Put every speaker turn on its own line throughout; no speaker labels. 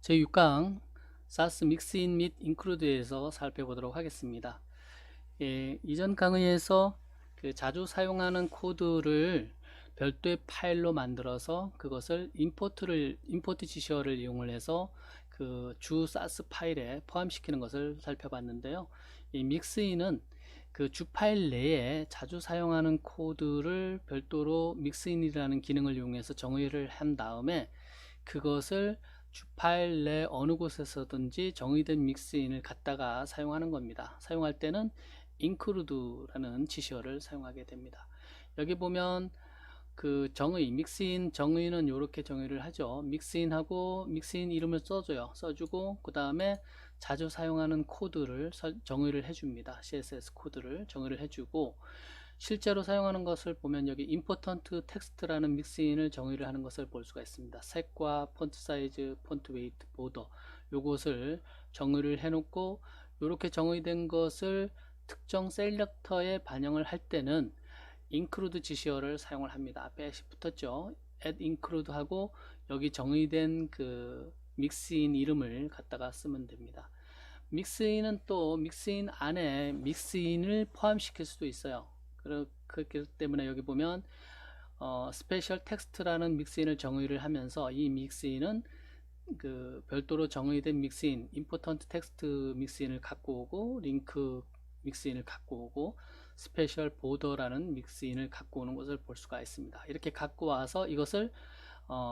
제6강 사스 믹스인 및 인클루드에서 살펴보도록 하겠습니다. 이전 강의에서 자주 사용하는 코드를 별도의 파일로 만들어서 그것을 임포트 지시어를 이용을 해서 그 주 사스 파일에 포함시키는 것을 살펴봤는데요. 이 믹스인은 그 주 파일 내에 자주 사용하는 코드를 별도로 믹스인이라는 기능을 이용해서 정의를 한 다음에 그것을 주 파일 내 어느 곳에서든지 정의된 믹스인을 갖다가 사용하는 겁니다. 사용할 때는 include라는 지시어를 사용하게 됩니다. 여기 보면 그 믹스인 정의는 이렇게 정의를 하죠. 믹스인하고 믹스인 이름을 써주고 그 다음에 자주 사용하는 코드를 정의를 해줍니다. CSS 코드를 정의를 해주고, 실제로 사용하는 것을 보면 여기 important text라는 믹스인을 정의를 하는 것을 볼 수가 있습니다. 색과 폰트 사이즈, 폰트 웨이트, 보더 요것을 정의를 해놓고, 이렇게 정의된 것을 특정 셀렉터에 반영을 할 때는 include 지시어를 사용을 합니다. 앞에 붙었죠. add include 하고 여기 정의된 그 믹스인 이름을 갖다가 쓰면 됩니다. 믹스인은 또 믹스인 안에 믹스인을 포함시킬 수도 있어요. 그렇기 때문에 여기 보면 스페셜 텍스트라는 믹스인을 정의를 하면서 이 믹스인은 그 별도로 정의된 믹스인, 임포턴트 텍스트 믹스인을 갖고 오고, 링크 믹스인을 갖고 오고, 스페셜 보더라는 믹스인을 갖고 오는 것을 볼 수가 있습니다. 이렇게 갖고 와서 이것을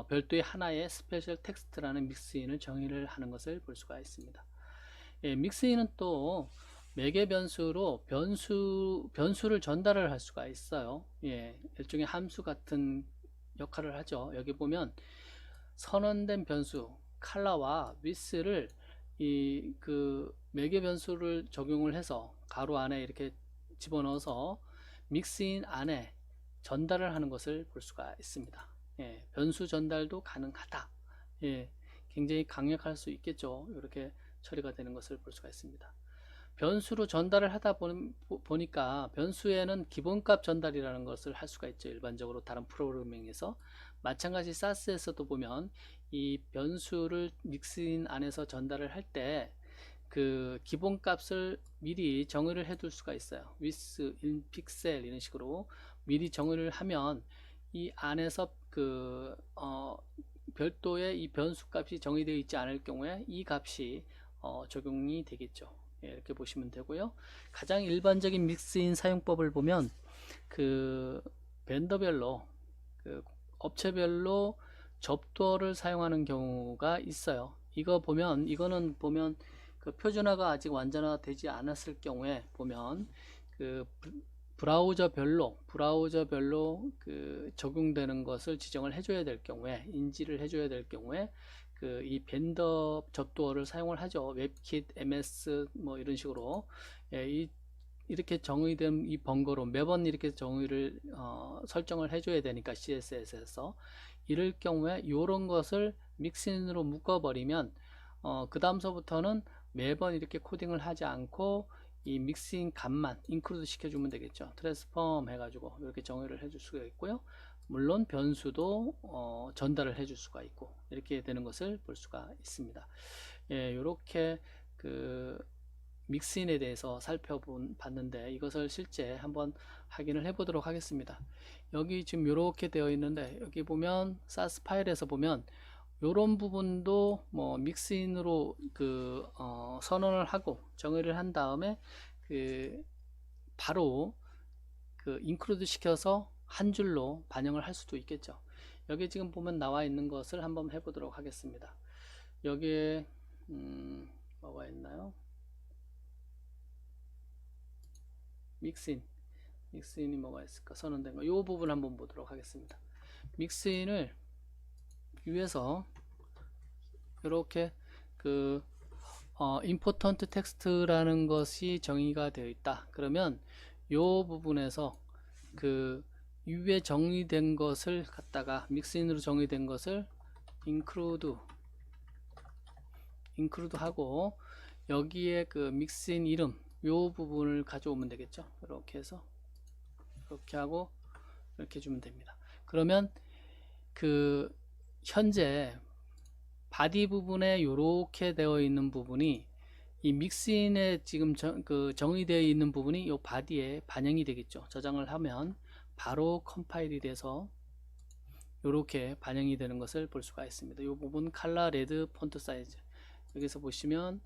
별도의 하나의 스페셜 텍스트라는 믹스인을 정의를 하는 것을 볼 수가 있습니다. 믹스인은 또 매개 변수로 변수를 전달을 할 수가 있어요. 일종의 함수 같은 역할을 하죠. 여기 보면 선언된 변수 컬러와 width를 그 매개 변수를 적용을 해서 가로 안에 이렇게 집어넣어서 믹스인 안에 전달을 하는 것을 볼 수가 있습니다. 변수 전달도 가능하다. 굉장히 강력할 수 있겠죠. 이렇게 처리가 되는 것을 볼 수가 있습니다. 변수로 전달을 하다 보니까 변수에는 기본값 전달이라는 것을 할 수가 있죠. 일반적으로 다른 프로그래밍에서. 마찬가지 사스에서도 보면 이 변수를 믹스인 안에서 전달을 할 때 그 기본값을 미리 정의를 해둘 수가 있어요. with, in pixel 이런 식으로 미리 정의를 하면 이 안에서 그 별도의 이 변수 값이 정의되어 있지 않을 경우에 이 값이 적용이 되겠죠. 이렇게 보시면 되고요. 가장 일반적인 믹스인 사용법을 보면 그 벤더별로 그 업체별로 접두어를 사용하는 경우가 있어요. 이거는 보면 그 표준화가 아직 완전화 되지 않았을 경우에 보면 그 브라우저별로 그 적용되는 것을 지정을 해줘야 될 경우에, 인지를 해줘야 될 경우에 그 이 벤더 접두어를 사용을 하죠. 웹킷, MS 뭐 이런 식으로. 이렇게 정의된 이 번거로움 매번 이렇게 정의를 설정을 해줘야 되니까 CSS에서 이럴 경우에 이런 것을 믹스인으로 묶어버리면 그 다음서부터는 매번 이렇게 코딩을 하지 않고 이 믹스인 값만 인클루드 시켜주면 되겠죠. 트랜스폼 해가지고 이렇게 정의를 해줄 수가 있고요. 물론 변수도 전달을 해줄 수가 있고 이렇게 되는 것을 볼 수가 있습니다. 이렇게 그 믹스인에 대해서 살펴봤는데 이것을 실제 한번 확인을 해 보도록 하겠습니다. 여기 지금 이렇게 되어 있는데 여기 보면 사스 파일에서 보면 이런 부분도 뭐 믹스인으로 그 선언을 하고 정의를 한 다음에 그 바로 그 인클루드 시켜서 한 줄로 반영을 할 수도 있겠죠. 여기 지금 보면 나와 있는 것을 한번 해 보도록 하겠습니다. 여기에 뭐가 있나요? 믹스인이 뭐가 있을까? 선언된 거. 이 부분 한번 보도록 하겠습니다. 믹스인을 위에서 이렇게 그 important text라는 것이 정의가 되어 있다. 그러면 이 부분에서 그 위에 정의된 것을 갖다가 믹스인으로 정의된 것을 include 하고 여기에 그 믹스인 이름 요 부분을 가져오면 되겠죠. 이렇게 해서 이렇게 하고 이렇게 주면 됩니다. 그러면 그 현재 바디 부분에 이렇게 되어 있는 부분이 이 믹스인에 지금 정의되어 있는 부분이 이 바디에 반영이 되겠죠. 저장을 하면 바로 컴파일이 돼서 이렇게 반영이 되는 것을 볼 수가 있습니다. 이 부분 칼라 레드 폰트 사이즈 여기서 보시면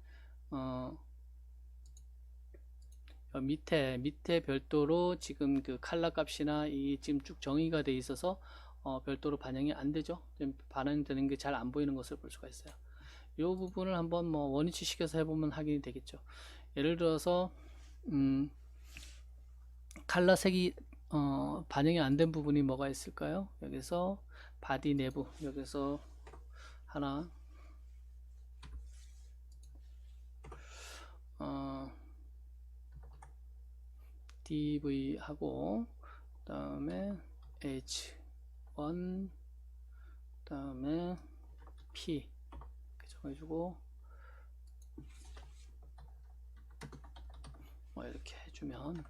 밑에 별도로 지금 그 칼라 값이나 이 지금 쭉 정의가 되어 있어서 별도로 반영이 안 되죠. 반영되는 게 잘 안 보이는 것을 볼 수가 있어요. 이 부분을 한번 뭐 원위치시켜서 해보면 확인이 되겠죠. 예를 들어서 칼라 색이 반영이 안 된 부분이 뭐가 있을까요? 여기서 바디 내부 여기서 하나 DV 하고 그 다음에 H1 그 다음에 P 이렇게 정해주고 뭐 이렇게 해주면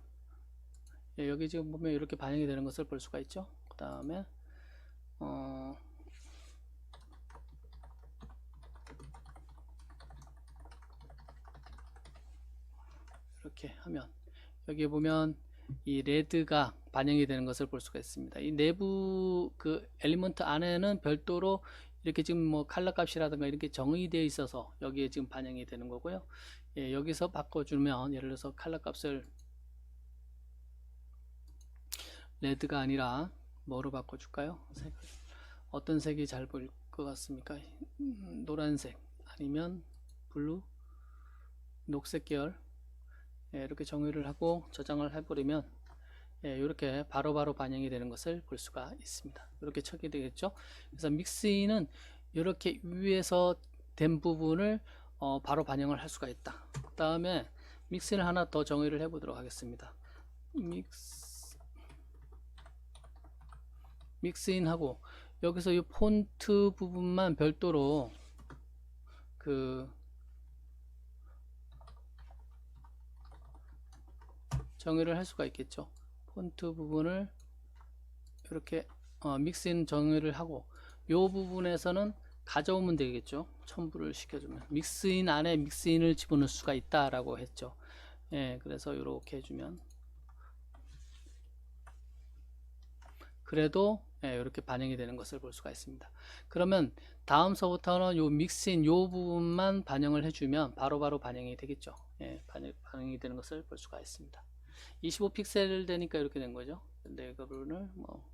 여기 지금 보면 이렇게 반영이 되는 것을 볼 수가 있죠. 그 다음에 이렇게 하면 여기 보면 이 레드가 반영이 되는 것을 볼 수가 있습니다. 이 내부 그 엘리먼트 안에는 별도로 이렇게 지금 뭐 칼라 값이라든가 이렇게 정의되어 있어서 여기에 지금 반영이 되는 거고요. 여기서 바꿔주면 예를 들어서 칼라 값을 레드가 아니라 뭐로 바꿔줄까요? 색을 어떤 색이 잘 보일 것 같습니까? 노란색 아니면 블루, 녹색 계열 이렇게 정의를 하고 저장을 해버리면 이렇게 바로바로 반영이 되는 것을 볼 수가 있습니다. 이렇게 척이 되겠죠. 그래서 믹스인은 이렇게 위에서 된 부분을 바로 반영을 할 수가 있다. 그 다음에 믹스인을 하나 더 정의를 해보도록 하겠습니다. 믹스인하고 여기서 이 폰트 부분만 별도로 그 정의를 할 수가 있겠죠. 폰트 부분을 이렇게 믹스인 정의를 하고 이 부분에서는 가져오면 되겠죠. 첨부를 시켜주면 믹스인 안에 믹스인을 집어넣을 수가 있다라고 했죠. 그래서 이렇게 해주면 그래도 이렇게 반영이 되는 것을 볼 수가 있습니다. 그러면 다음서부터는 요 믹스인 요 부분만 반영을 해주면 바로바로 반영이 되겠죠. 반영이 되는 것을 볼 수가 있습니다. 25픽셀 되니까 이렇게 된 거죠. 근데 이거를 뭐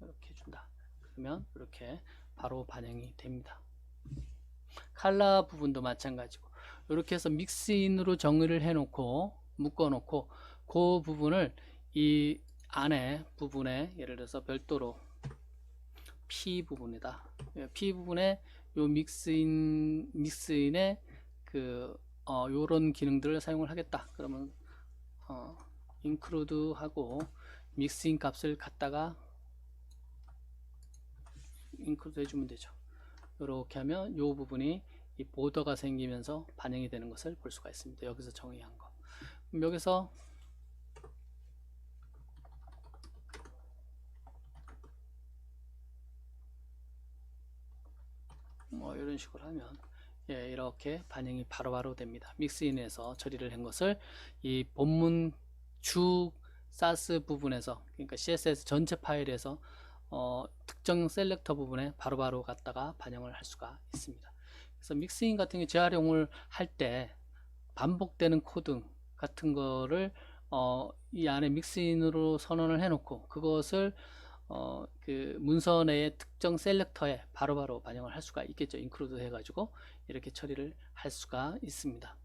이렇게 해준다. 그러면 이렇게 바로 반영이 됩니다. 칼라 부분도 마찬가지고 이렇게 해서 믹스인으로 정의를 해놓고 묶어놓고 그 부분을 이 안에 부분에 예를 들어서 별도로 P 부분이다. P 부분에 요 믹스인의 그 요런 기능들을 사용을 하겠다. 그러면 include 하고 믹스인 값을 갖다가 include 해주면 되죠. 이렇게 하면 요 부분이 이 보더가 생기면서 반영이 되는 것을 볼 수가 있습니다. 여기서 정의한 거. 여기서 뭐 이런 식으로 하면 이렇게 반영이 바로바로 됩니다. 믹스인에서 처리를 한 것을 이 본문 주 사스 부분에서 그러니까 CSS 전체 파일에서 특정 셀렉터 부분에 바로바로 갖다가 반영을 할 수가 있습니다. 그래서 믹스인 같은 경우 재활용을 할 때 반복되는 코드 같은 거를 이 안에 믹스인으로 선언을 해놓고 그것을 그 문서 내의 특정 셀렉터에 바로바로 반영을 할 수가 있겠죠. 인클루드 해가지고 이렇게 처리를 할 수가 있습니다.